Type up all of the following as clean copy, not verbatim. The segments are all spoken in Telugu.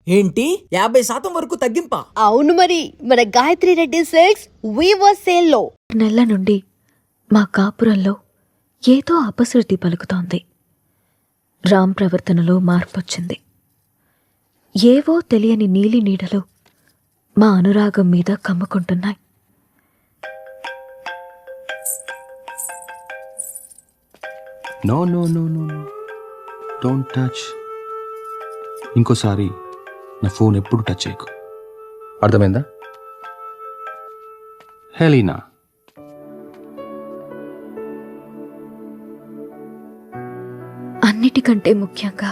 ఏంటి 50% వరకు తగ్గింపా? అవును మరి, మన Gayatri Reddy silks weaver sale లో నెల నుండి మా కాపురంలో ఏదో అపశృతి పలుకుతోంది. రామ్ ప్రవర్తనలో మార్పొచ్చింది. ఏవో తెలియని నీలి నీడలు మా అనురాగం మీద కమ్ముకుంటున్నాయి. No no no no no don't touch. ఇంకోసారి నా ఫోన్ ఎప్పుడు టచ్ చేయకు, అర్థమైందా? హెలీనా, అన్నిటికంటే ముఖ్యంగా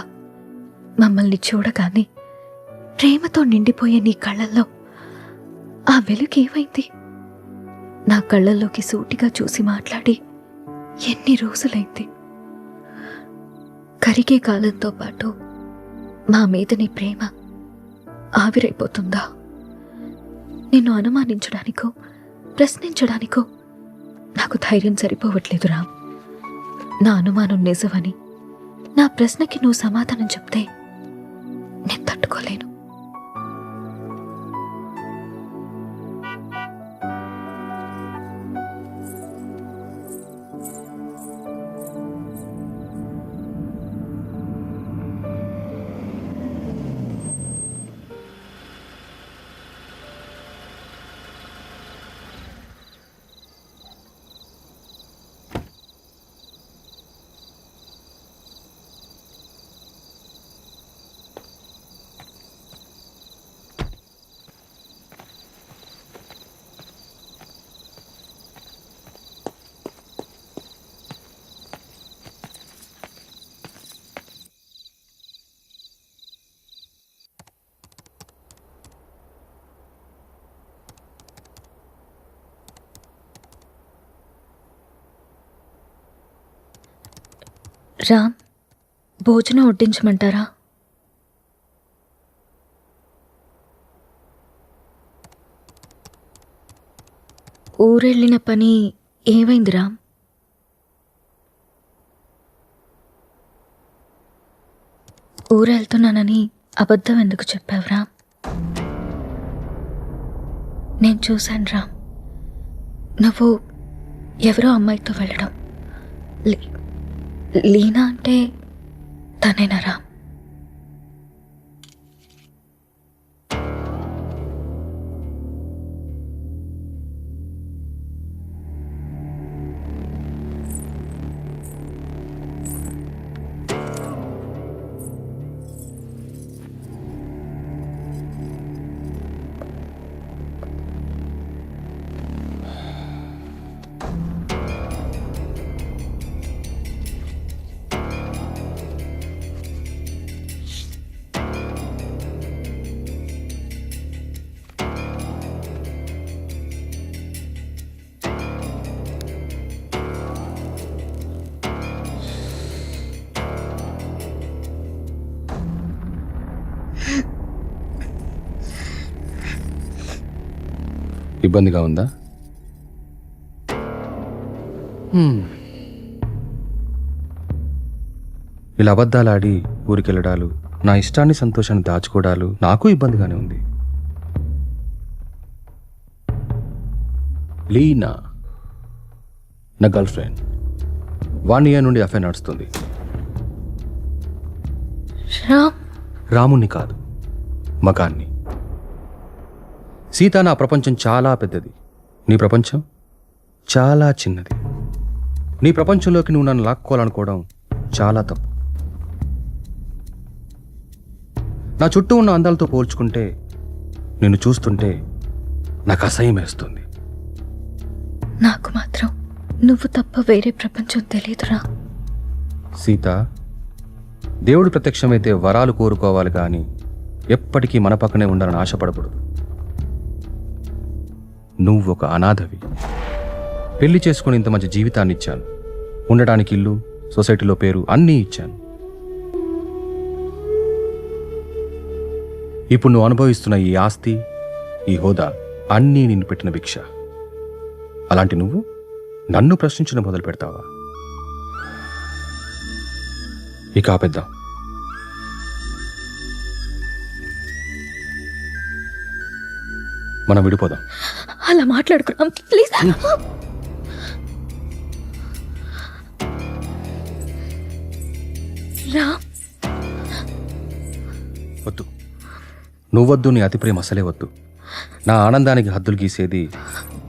మమ్మల్ని చూడగానే ప్రేమతో నిండిపోయే నీ కళ్ళల్లో ఆ వెలుగేమైంది? నా కళ్ళల్లోకి సూటిగా చూసి మాట్లాడి ఎన్ని రోజులైంది? కరిగే కాలంతో పాటు మా మీద నీ ప్రేమ ఆవిరైపోతుందా? నిన్ను అనుమానించడానికో ప్రశ్నించడానికో నాకు ధైర్యం సరిపోవట్లేదు రామ్. నా అనుమానం నిజమని, నా ప్రశ్నకి నువ్వు సమాధానం చెప్తే నేను తట్టుకోలేను. రామ్, భోజనం వడ్డించమంటారా? ఊరెళ్ళిన పని ఏమైంది రామ్? ఊరెళ్తున్నానని అబద్ధం ఎందుకు చెప్పావు రామ్? నేను చూశాను రామ్, నువ్వు ఎవరో అమ్మాయితో వెళ్ళడం. లీనా అంటే తనేనా రామ్? ఇబ్బందిగా ఉందా? ఇలా అబద్ధాలాడి ఊరికెళ్ళడాలు, నా ఇష్టాన్ని సంతోషాన్ని దాచుకోవడాలు నాకు ఇబ్బందిగానే ఉంది. లీనా నా గర్ల్ ఫ్రెండ్, 1 year నుండి అఫైర్ నడుస్తుంది. రాముణ్ణి కాదు, మగాన్ని. సీత, నా ప్రపంచం చాలా పెద్దది, నీ ప్రపంచం చాలా చిన్నది. నీ ప్రపంచంలోకి నువ్వు నన్ను లాక్కోవాలనుకోవడం చాలా తప్పు. నా చుట్టూ ఉన్న అందాలతో పోల్చుకుంటే నిన్ను చూస్తుంటే నాకు అసహ్యం వేస్తుంది. నాకు మాత్రం నువ్వు తప్ప వేరే ప్రపంచం తెలియదురా. సీత, దేవుడు ప్రత్యక్షమైతే వరాలు కోరుకోవాలి కానీ ఎప్పటికీ మన పక్కనే ఉండాలని ఆశపడకూడదు. నువ్వు ఒక అనాథవి. పెళ్లి చేసుకుని ఇంత మంచి జీవితాన్ని ఇచ్చాను, ఉండడానికి ఇల్లు, సొసైటీలో పేరు అన్నీ ఇచ్చాను. ఇప్పుడు నువ్వు అనుభవిస్తున్న ఈ ఆస్తి, ఈ హోదా అన్నీ నిన్ను పెట్టిన భిక్ష. అలాంటి నువ్వు నన్ను ప్రశ్నించడం మొదలు పెడతావా? ఇక ఆపేద్దాం. మనం విడిపోదాం. అలా మాట్లాడుకున్నాం ప్లీజ్. రామ్, వద్దు, నువ్వొద్దు, నీ అతి ప్రేమ అసలే వద్దు. నా ఆనందానికి హద్దులు గీసేది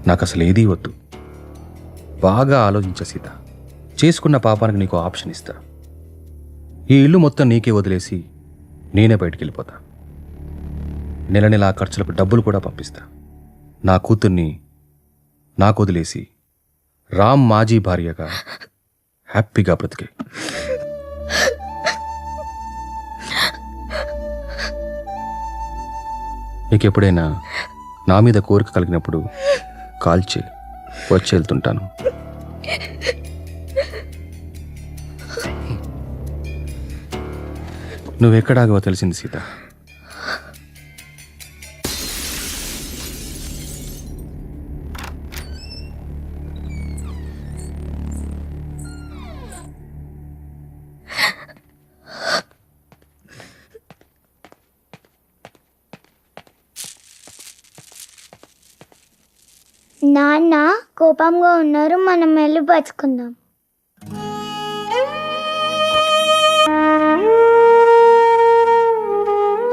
నాకు అసలు ఏదీ వద్దు. బాగా ఆలోచించ సీత. చేసుకున్న పాపానికి నీకు ఆప్షన్ ఇస్తా. ఈ ఇల్లు మొత్తం నీకే వదిలేసి నేనే బయటికి వెళ్ళిపోతా. నెల నెల ఆ ఖర్చులకు డబ్బులు కూడా పంపిస్తా. నా కూతుర్ని నాకు వదిలేసి రామ్ మాజీ భార్యగా హ్యాపీగా బ్రతికే. నీకెప్పుడైనా నా మీద కోరిక కలిగినప్పుడు కాల్ చేయి, వచ్చి వెళ్తుంటాను. నువ్వెక్కడాగో తెలిసింది సీత. నాన్న కోపంగా ఉన్నారు, మనం వెళ్ళి పచ్చుకుందాం.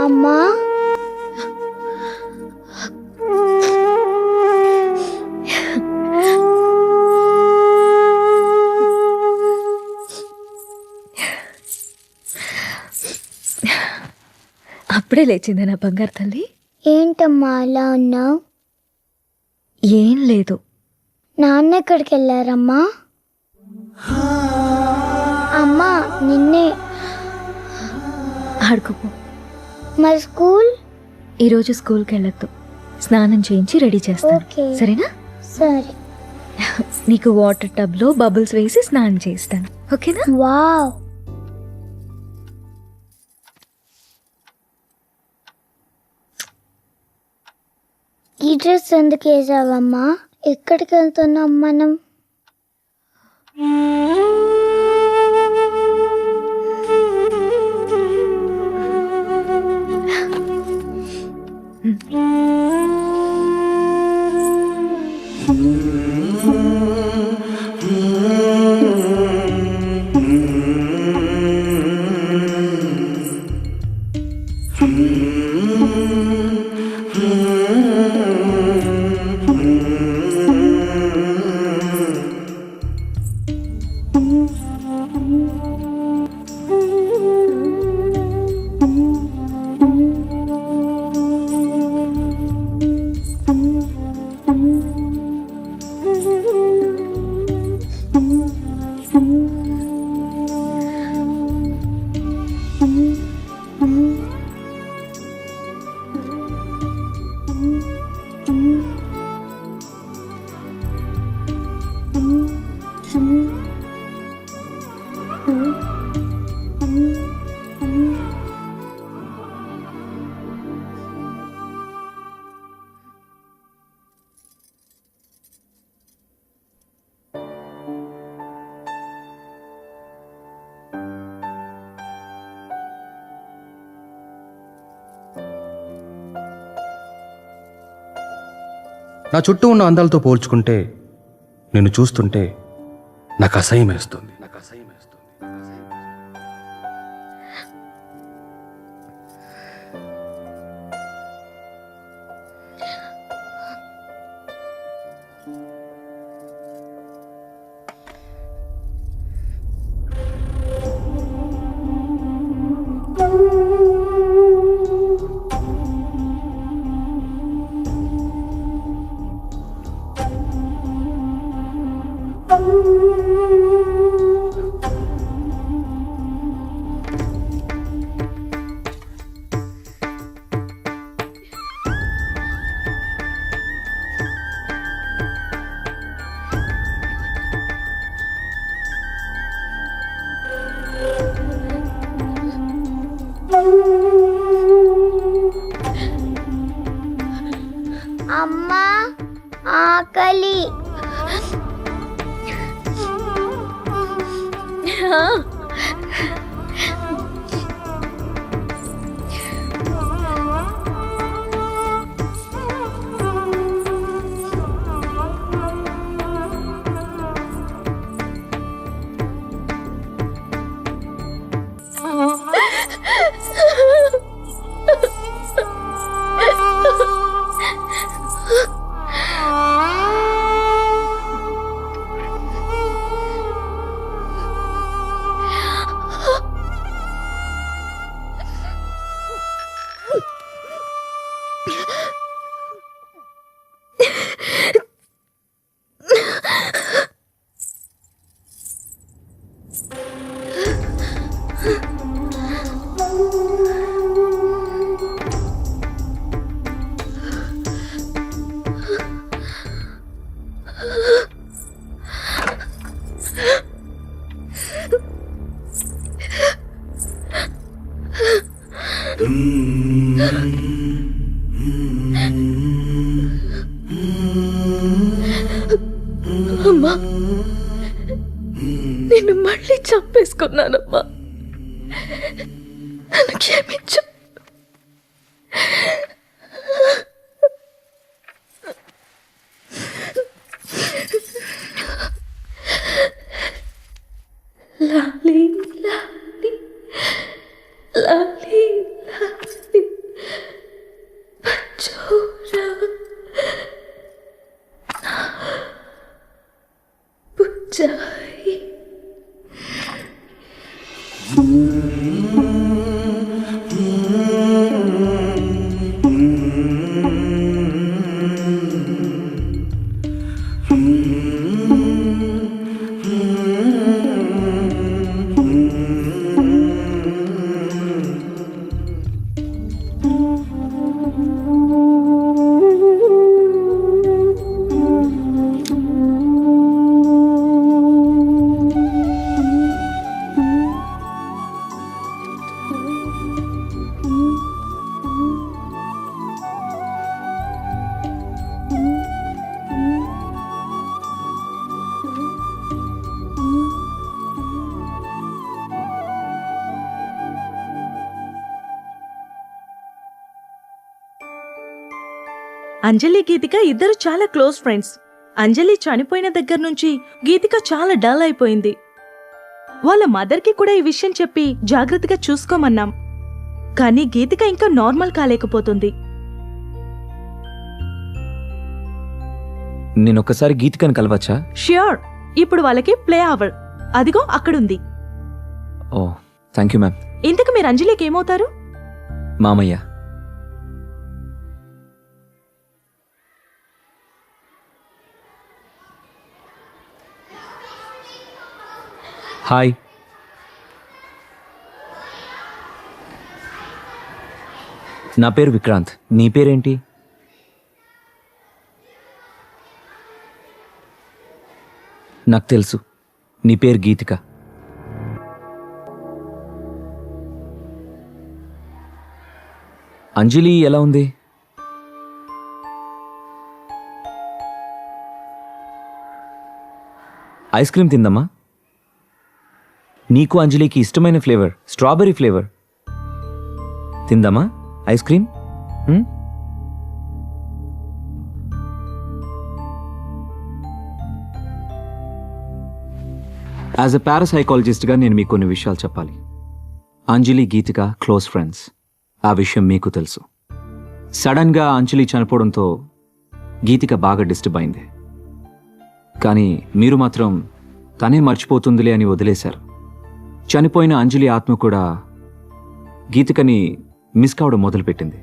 అమ్మా, అప్పుడే లేచిందా నా బంగారు తల్లి? ఏంటమ్మా అలా ఉన్నావు? ఏం లేదు. నాన్న ఎక్కడికి వెళ్ళారమ్మా? అమ్మా నిన్నే. ఆడుకోపో. మరి స్కూల్? ఈరోజు స్కూల్కి వెళ్ళొద్దు. స్నానం చేయించి రెడీ చేస్తాను, ఓకే. సరేనా? సరే. నీకు వాటర్ టబ్లో బబుల్స్ వేసి స్నానం చేస్తాను, ఓకేనా? వావ్. ఈ డ్రెస్ ఎందుకు వేసావమ్మా? ఎక్కడికి వెళ్తున్నాం మనం? నా చుట్టూ ఉన్న అందాలతో పోల్చుకుంటే నిన్ను చూస్తుంటే నాకు అసహ్యం వేస్తుంది. అమ్మా ఆకలి. అమ్మా, నేను మళ్ళీ చంపేసుకున్నానమ్మా. నన్ను క్షమించు. లాలీ లాలీ లాలీ లాలీ పచ్చోరా పుచ్చాయి. అంజలి గీతిక ఇద్దరు చాలా క్లోజ్ ఫ్రెండ్స్. అంజలి చనిపోయిన దగ్గర నుంచి గీతిక చాలా డల్ అయిపోయింది. వాళ్ళ మదర్కి కూడా ఈ విషయం చెప్పి జాగ్రత్తగా చూసుకోమన్నాం. కానీ గీతిక ఇంకా నార్మల్ కాలేకపోతుంది. నేనొక్కసారి గీతికని కలవచ్చా? ష్యూర్. ఇప్పుడు వాళ్ళకి ప్లే అవర్. అదిగో అక్కడుంది. ఓ థ్యాంక్ యూ మ్యామ్. ఇంతకు మీరు అంజలికి ఏమవుతారు? మామయ్య. హాయ్. నా పేరు విక్రాంత్. నీ పేరేంటి? నాకు తెలుసు, నీ పేరు గీతిక. అంజలి ఎలా ఉంది? ఐస్ క్రీమ్ తిందమ్మా. నీకు అంజలికి ఇష్టమైన ఫ్లేవర్ స్ట్రాబెర్రీ ఫ్లేవర్. తిందామా ఐస్ క్రీమ్? యాజ్ ఎ పారాసైకాలజిస్ట్గా నేను మీకు కొన్ని విషయాలు చెప్పాలి. Anjali Geetika close friends. ఆ విషయం మీకు తెలుసు. సడన్గా అంజలి చనిపోవడంతో గీతిక బాగా డిస్టర్బ్ అయింది. కానీ మీరు మాత్రం తనే మర్చిపోతుందిలే అని వదిలేశారు. చనిపోయిన అంజలి ఆత్మ కూడా గీతికని మిస్ కావడం మొదలుపెట్టింది.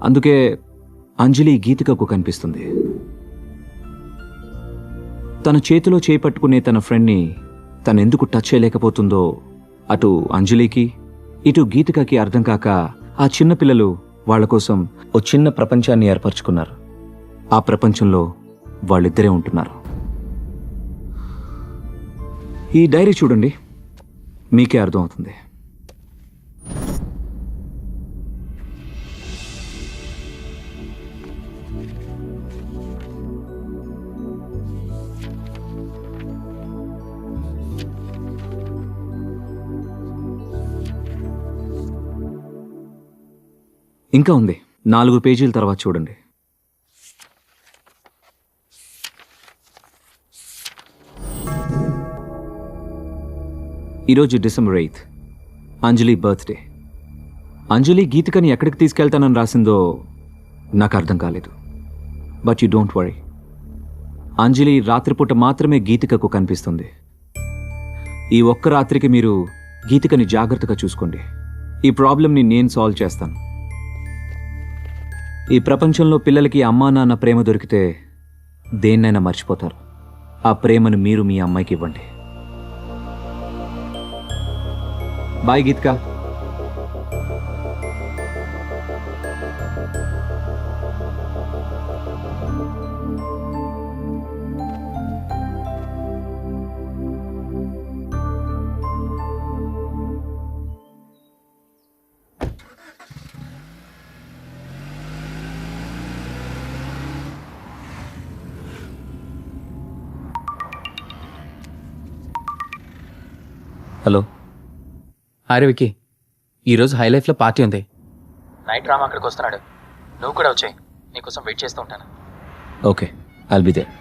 అందుకే అంజలి గీతికకు కనిపిస్తుంది. తన చేతిలో చేపట్టుకునే తన ఫ్రెండ్ని తనెందుకు టచ్ చేయలేకపోతుందో అటు అంజలికి ఇటు గీతికకి అర్థం కాక ఆ చిన్న పిల్లలు వాళ్ల కోసం ఓ చిన్న ప్రపంచాన్ని ఏర్పరచుకున్నారు. ఆ ప్రపంచంలో వాళ్ళిద్దరే ఉంటున్నారు. ఈ డైరీ చూడండి, మీకే అర్థం అవుతుంది. ఇంకా ఉంది, 4 పేజీల తర్వాత చూడండి. ఈరోజు డిసెంబర్ 8th, అంజలి బర్త్డే. అంజలి గీతికని ఎక్కడికి తీసుకెళ్తానని రాసిందో నాకు అర్థం కాలేదు. బట్ యు డోంట్ వరీ, అంజలి రాత్రిపూట మాత్రమే గీతికకు కనిపిస్తుంది. ఈ ఒక్క రాత్రికి మీరు గీతికని జాగ్రత్తగా చూసుకోండి. ఈ ప్రాబ్లంని నేను సాల్వ్ చేస్తాను. ఈ ప్రపంచంలో పిల్లలకి అమ్మా నాన్న ప్రేమ దొరికితే దేన్నైనా మర్చిపోతారు. ఆ ప్రేమను మీరు మీ అమ్మాయికి ఇవ్వండి. Bye Geethika. Hello. Hi Vicky, ఈరోజు హై లైఫ్లో పార్టీ ఉంది. నైట్ రామ్ అక్కడికి వస్తున్నాడు. నువ్వు కూడా వచ్చాయి, నీకోసం వెయిట్ చేస్తూ ఉంటాను. Okay, I'll be there.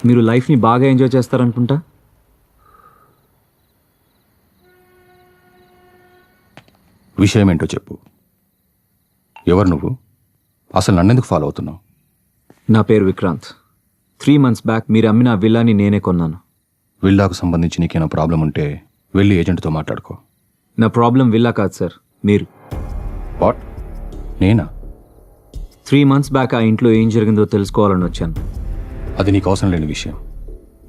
మీరు లైఫ్ని బాగా ఎంజాయ్ చేస్తారనుకుంటా. విషయం ఏంటో చెప్పు. ఎవరు నువ్వు? అసలు నన్నెందుకు ఫాలో అవుతున్నావు? నా పేరు విక్రాంత్. 3 months బ్యాక్ మీరు అమ్మిన ఆ విల్లాని నేనే కొన్నాను. విల్లాకు సంబంధించి నీకేమైనా ప్రాబ్లం ఉంటే వెళ్ళి ఏజెంట్తో మాట్లాడుకో. నా ప్రాబ్లం విల్లా కాదు సార్, మీరు. వాట్? నేనా? 3 months బ్యాక్ ఆ ఇంట్లో ఏం జరిగిందో తెలుసుకోవాలని వచ్చాను. అది నీకు అవసరం లేని విషయం.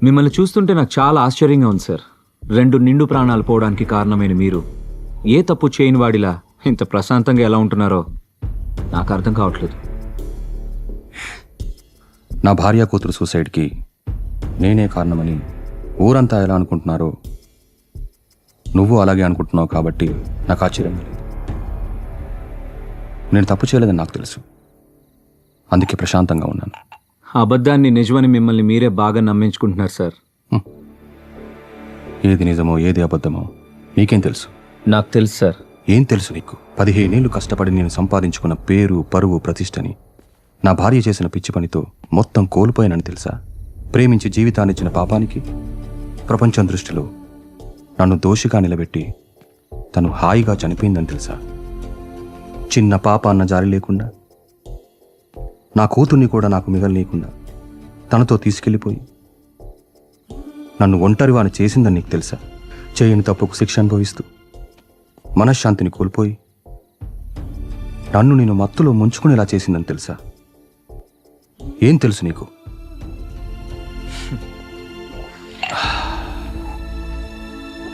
మిమ్మల్ని చూస్తుంటే నాకు చాలా ఆశ్చర్యంగా ఉంది సార్. 2 నిండు ప్రాణాలు పోవడానికి కారణమైన మీరు ఏ తప్పు చేయని వాడిలా ఇంత ప్రశాంతంగా ఎలా ఉంటున్నారో నాకు అర్థం కావట్లేదు. నా భార్య కూతురు సూసైడ్కి నేనే కారణమని ఊరంతా ఎలా అనుకుంటున్నారో నువ్వు అలాగే అనుకుంటున్నావు కాబట్టి నాకు ఆశ్చర్యం లేదు. నేను తప్పు చేయలేదని నాకు తెలుసు, అందుకే ప్రశాంతంగా ఉన్నాను. ఆ అబద్ధాన్ని నిజమని మిమ్మల్ని మీరే బాగా నమ్మించుకుంటున్నారు సార్. ఏది నిజమో ఏది అబద్ధమో నీకేం తెలుసు? నాకు తెలుసు సార్. ఏం తెలుసు నీకు? 15 ఏళ్ళు కష్టపడి నేను సంపాదించుకున్న పేరు, పరువు, ప్రతిష్టని నా భార్య చేసిన పిచ్చి పనితో మొత్తం కోల్పోయానని తెలుసా? ప్రేమించి జీవితాన్నిచ్చిన పాపానికి ప్రపంచం దృష్టిలో నన్ను దోషిగా నిలబెట్టి తను హాయిగా చనిపోయిందని తెలుసా? చిన్న పాప అన్న జారి లేకుండా, నా కూతుర్ని కూడా నాకు మిగలనీయకుండా తనతో తీసుకెళ్ళిపోయి నన్ను ఒంటరివాని చేసిందని నీకు తెలుసా? చేయని తప్పుకు శిక్ష అనుభవిస్తూ మనశ్శాంతిని కోల్పోయి నన్ను నేను మత్తులో ముంచుకునేలా చేసిందని తెలుసా? ఏం తెలుసు నీకు?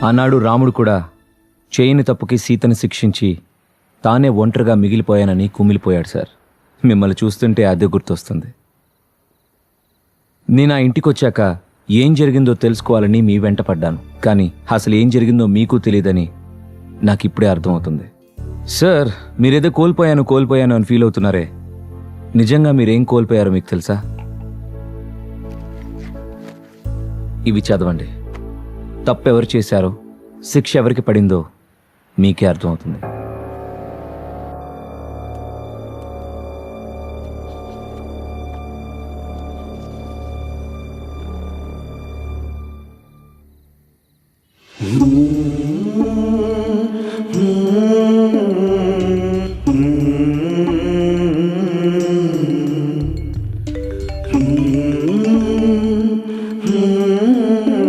ఆనాడు రాముడు కూడా చేయని తప్పుకి సీతని శిక్షించి తానే ఒంటరిగా మిగిలిపోయానని కుమిలిపోయాడు సార్. మిమ్మల్ని చూస్తుంటే అదే గుర్తొస్తుంది. నేను ఆ ఇంటికి వచ్చాక ఏం జరిగిందో తెలుసుకోవాలని మీ వెంట పడ్డాను, కానీ అసలు ఏం జరిగిందో మీకు తెలియదని నాకు ఇప్పుడే అర్థమవుతుంది. సార్, మీరేదో కోల్పోయాను అని ఫీల్ అవుతున్నారే, నిజంగా మీరేం కోల్పోయారో మీకు తెలుసా? ఇవి చదవండి. తప్పెవరు చేశారో, శిక్ష ఎవరికి పడిందో మీకే అర్థమవుతుంది.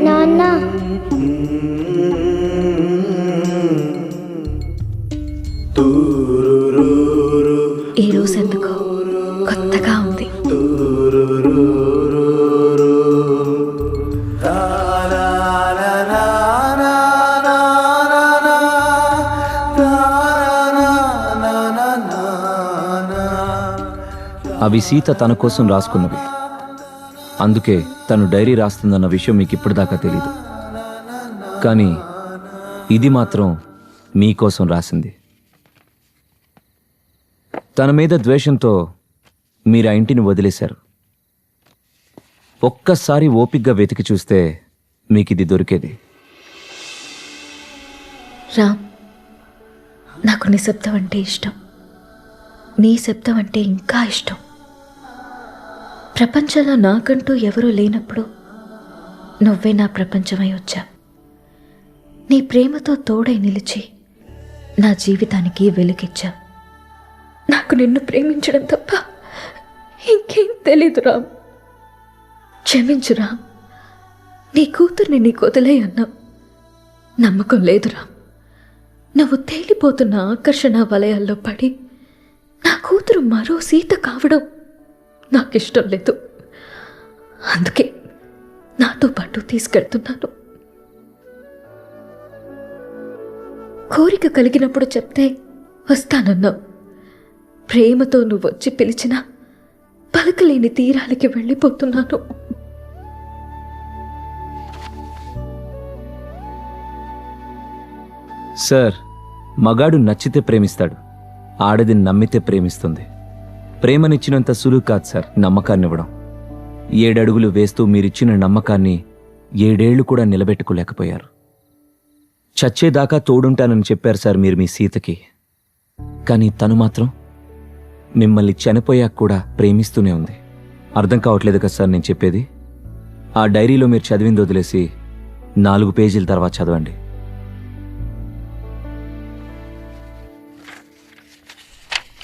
నాన్న ఈ రోజు ఎందుకో కొత్తగా ఉంది. అవి సీత తన కోసం రాసుకున్నవి, అందుకే తను డైరీ రాస్తుందన్న విషయం మీకు ఇప్పటిదాకా తెలీదు. కానీ ఇది మాత్రం మీకోసం రాసింది. తన మీద ద్వేషంతో మీరు ఆ ఇంటిని వదిలేశారు. ఒక్కసారి ఓపిగ్గా వెతికి చూస్తే మీకు ఇది దొరికేది. రామ్, నాకు నిశ్శబ్దం అంటే ఇష్టం. నీ శబ్దం అంటే ఇంకా ఇష్టం. ప్రపంచంలో నాకంటూ ఎవరూ లేనప్పుడు నువ్వే నా ప్రపంచమై వచ్చా. నీ ప్రేమతో తోడై నిలిచి నా జీవితానికి వెలుగిచ్చా. నాకు నిన్ను ప్రేమించడం తప్ప ఇంకేం తెలీదు రామ్. క్షమించు రామ్. నీ కూతుర్ని నీకు వదిలే అన్నా నమ్మకం లేదు రామ్. నువ్వు తేలిపోతున్న ఆకర్షణ వలయాల్లో పడి నా కూతురు మరో సీత కావడం నాకిష్టం లేదు. అందుకే నాతో పాటు తీసుకెళ్తున్నాను. కోరిక కలిగినప్పుడు చెప్తే వస్తానన్నావు. ప్రేమతో నువ్వు వచ్చి పిలిచినా పలకలేని తీరాలకి వెళ్ళిపోతున్నాను. సార్, మగాడు నచ్చితే ప్రేమిస్తాడు, ఆడది నమ్మితే ప్రేమిస్తుంది. ప్రేమనిచ్చినంత సులువు కాదు సార్ నమ్మకాన్నివ్వడం. 7 అడుగులు వేస్తూ మీరిచ్చిన నమ్మకాన్ని 7 ఏళ్లు కూడా నిలబెట్టుకోలేకపోయారు. చచ్చేదాకా తోడుంటానని చెప్పారు సార్ మీరు మీ సీతకి. కానీ తను మాత్రం మిమ్మల్ని చనిపోయాక కూడా ప్రేమిస్తూనే ఉంది. అర్థం కావట్లేదు కదా సార్ నేను చెప్పేది? ఆ డైరీలో మీరు చదివింది వదిలేసి 4 పేజీల తర్వాత చదవండి.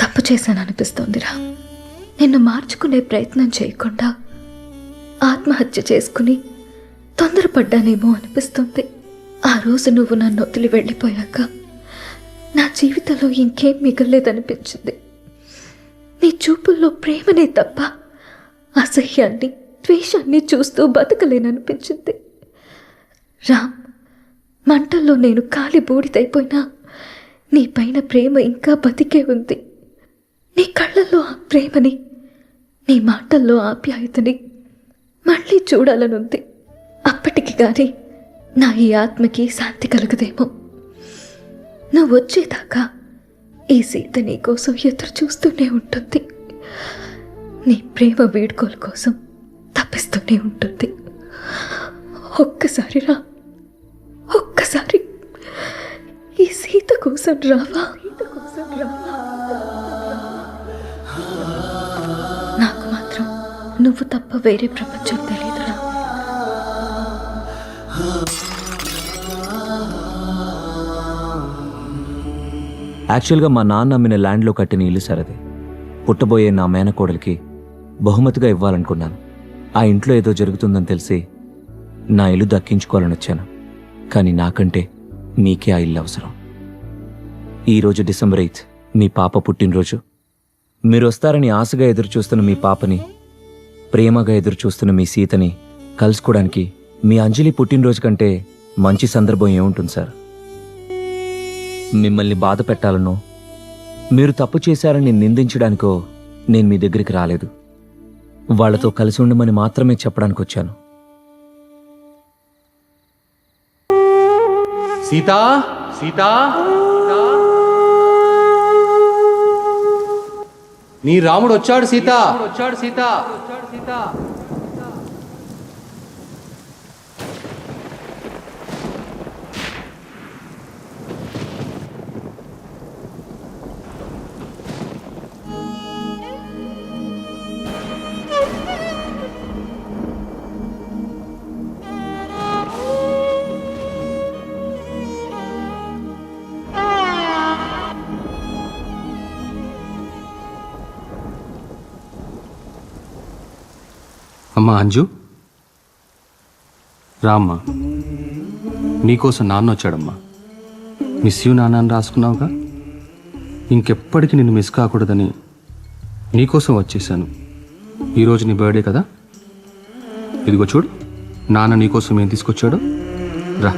తప్పు చేశాను అనిపిస్తోందిరా. నిన్ను మార్చుకునే ప్రయత్నం చేయకుండా ఆత్మహత్య చేసుకుని తొందరపడ్డానేమో అనిపిస్తుంది. ఆ రోజు నువ్వు నన్ను వదిలి వెళ్ళిపోయాక నా జీవితంలో ఇంకేం మిగలేదనిపించింది. నీ చూపుల్లో ప్రేమనే తప్ప అసహ్యాన్ని, ద్వేషాన్ని చూస్తూ బతకలేననిపించింది. రామ్, మంటల్లో నేను కాలి బూడిదైపోయినా నీ పైన ప్రేమ ఇంకా బతికే ఉంది. నీ కళ్ళల్లో ఆ ప్రేమని, నీ మాటల్లో ఆప్యాయతని మళ్ళీ చూడాలనుంది. అప్పటికి కానీ నా ఈ ఆత్మకి శాంతి కలగదేమో. నువ్వు వచ్చేదాకా ఈ సీత నీ కోసం ఎదురు చూస్తూనే ఉంటుంది. నీ ప్రేమ వీడ్కోలు కోసం తప్పిస్తూనే ఉంటుంది. ఒక్కసారి ఒక్కసారి ఈ సీత కోసం రావా? నాకు మాత్రం నువ్వు తప్ప వేరే ప్రపంచం తెలియదురా. యాక్చువల్గా మా నాన్న అమ్మిన ల్యాండ్లో కట్టిన ఇల్లు సార్ అది. పుట్టబోయే నా మేనకోడలికి బహుమతిగా ఇవ్వాలనుకున్నాను. ఆ ఇంట్లో ఏదో జరుగుతుందని తెలిసి నా ఇల్లు దక్కించుకోవాలని వచ్చాను. కానీ నాకంటే మీకే ఆ ఇల్లు అవసరం. ఈరోజు డిసెంబర్ 8 మీ పాప పుట్టినరోజు. మీరు వస్తారని ఆశగా ఎదురు చూస్తున్న మీ పాపని, ప్రేమగా ఎదురు చూస్తున్న మీ సీతని కలుసుకోవడానికి మీ అంజలి పుట్టినరోజు కంటే మంచి సందర్భం ఏముంటుంది సార్? మిమ్మల్ని బాధ పెట్టాలనో, మీరు తప్పు చేశారని నిందించడానికో నేను మీ దగ్గరికి రాలేదు. వాళ్లతో కలిసి ఉండమని మాత్రమే చెప్పడానికి వచ్చాను. సీతా, సీతా, నీ రాముడు వచ్చాడు సీతా. అమ్మా అంజు, రామ్మా, నీకోసం నాన్న వచ్చాడమ్మా. మిస్ యూ నాన్న అని రాసుకున్నావుగా, ఇంకెప్పటికీ నిన్ను మిస్ కాకూడదని నీకోసం వచ్చేసాను. ఈరోజు నీ బర్త్డే కదా, ఇదిగో చూడు నాన్న నీకోసం ఏం తీసుకొచ్చాడో. రా.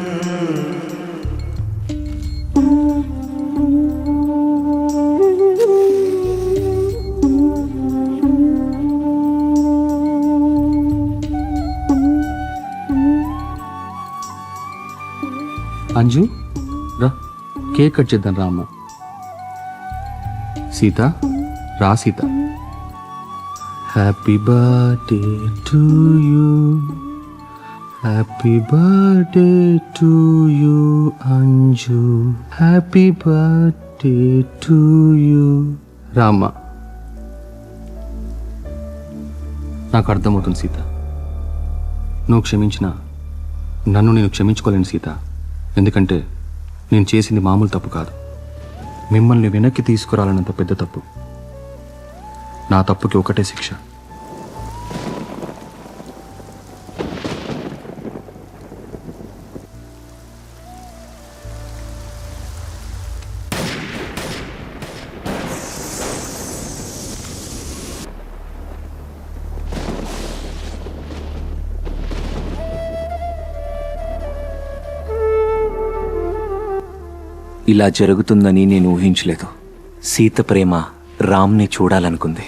అంజు, రా కేక్ కట్ చేద్దాం. రా అమ్మ. సీత, రా Sita. Happy birthday to you, happy birthday to you Anju, happy birthday to you. రా అమ్మ. నాకు అర్థమవుతుంది సీత, నువ్వు క్షమించినా నన్ను నేను క్షమించుకోలేను సీత. ఎందుకంటే నేను చేసింది మామూలు తప్పు కాదు, మిమ్మల్ని వెనక్కి తీసుకురాలన్నంత పెద్ద తప్పు. నా తప్పుకి ఒకటే శిక్ష. ఇలా జరుగుతుందని నేను ఊహించలేదు. సీత ప్రేమ రామ్ని చూడాలనుకుంది.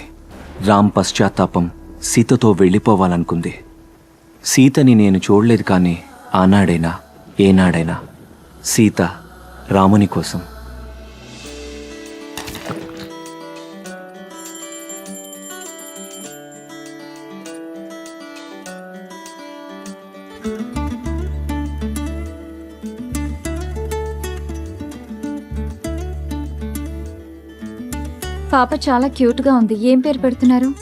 రామ్ పశ్చాత్తాపం సీతతో వెళ్ళిపోవాలనుకుంది. సీతని నేను చూడలేదు, కానీ ఆనాడైనా ఏనాడైనా సీత రాముని కోసం. పాప చాలా క్యూట్గా ఉంది. ఏం పేరు పెడుతున్నారు?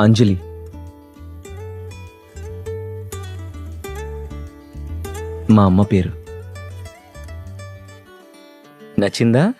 అంజలి. మా అమ్మ పేరు. నచ్చిందా?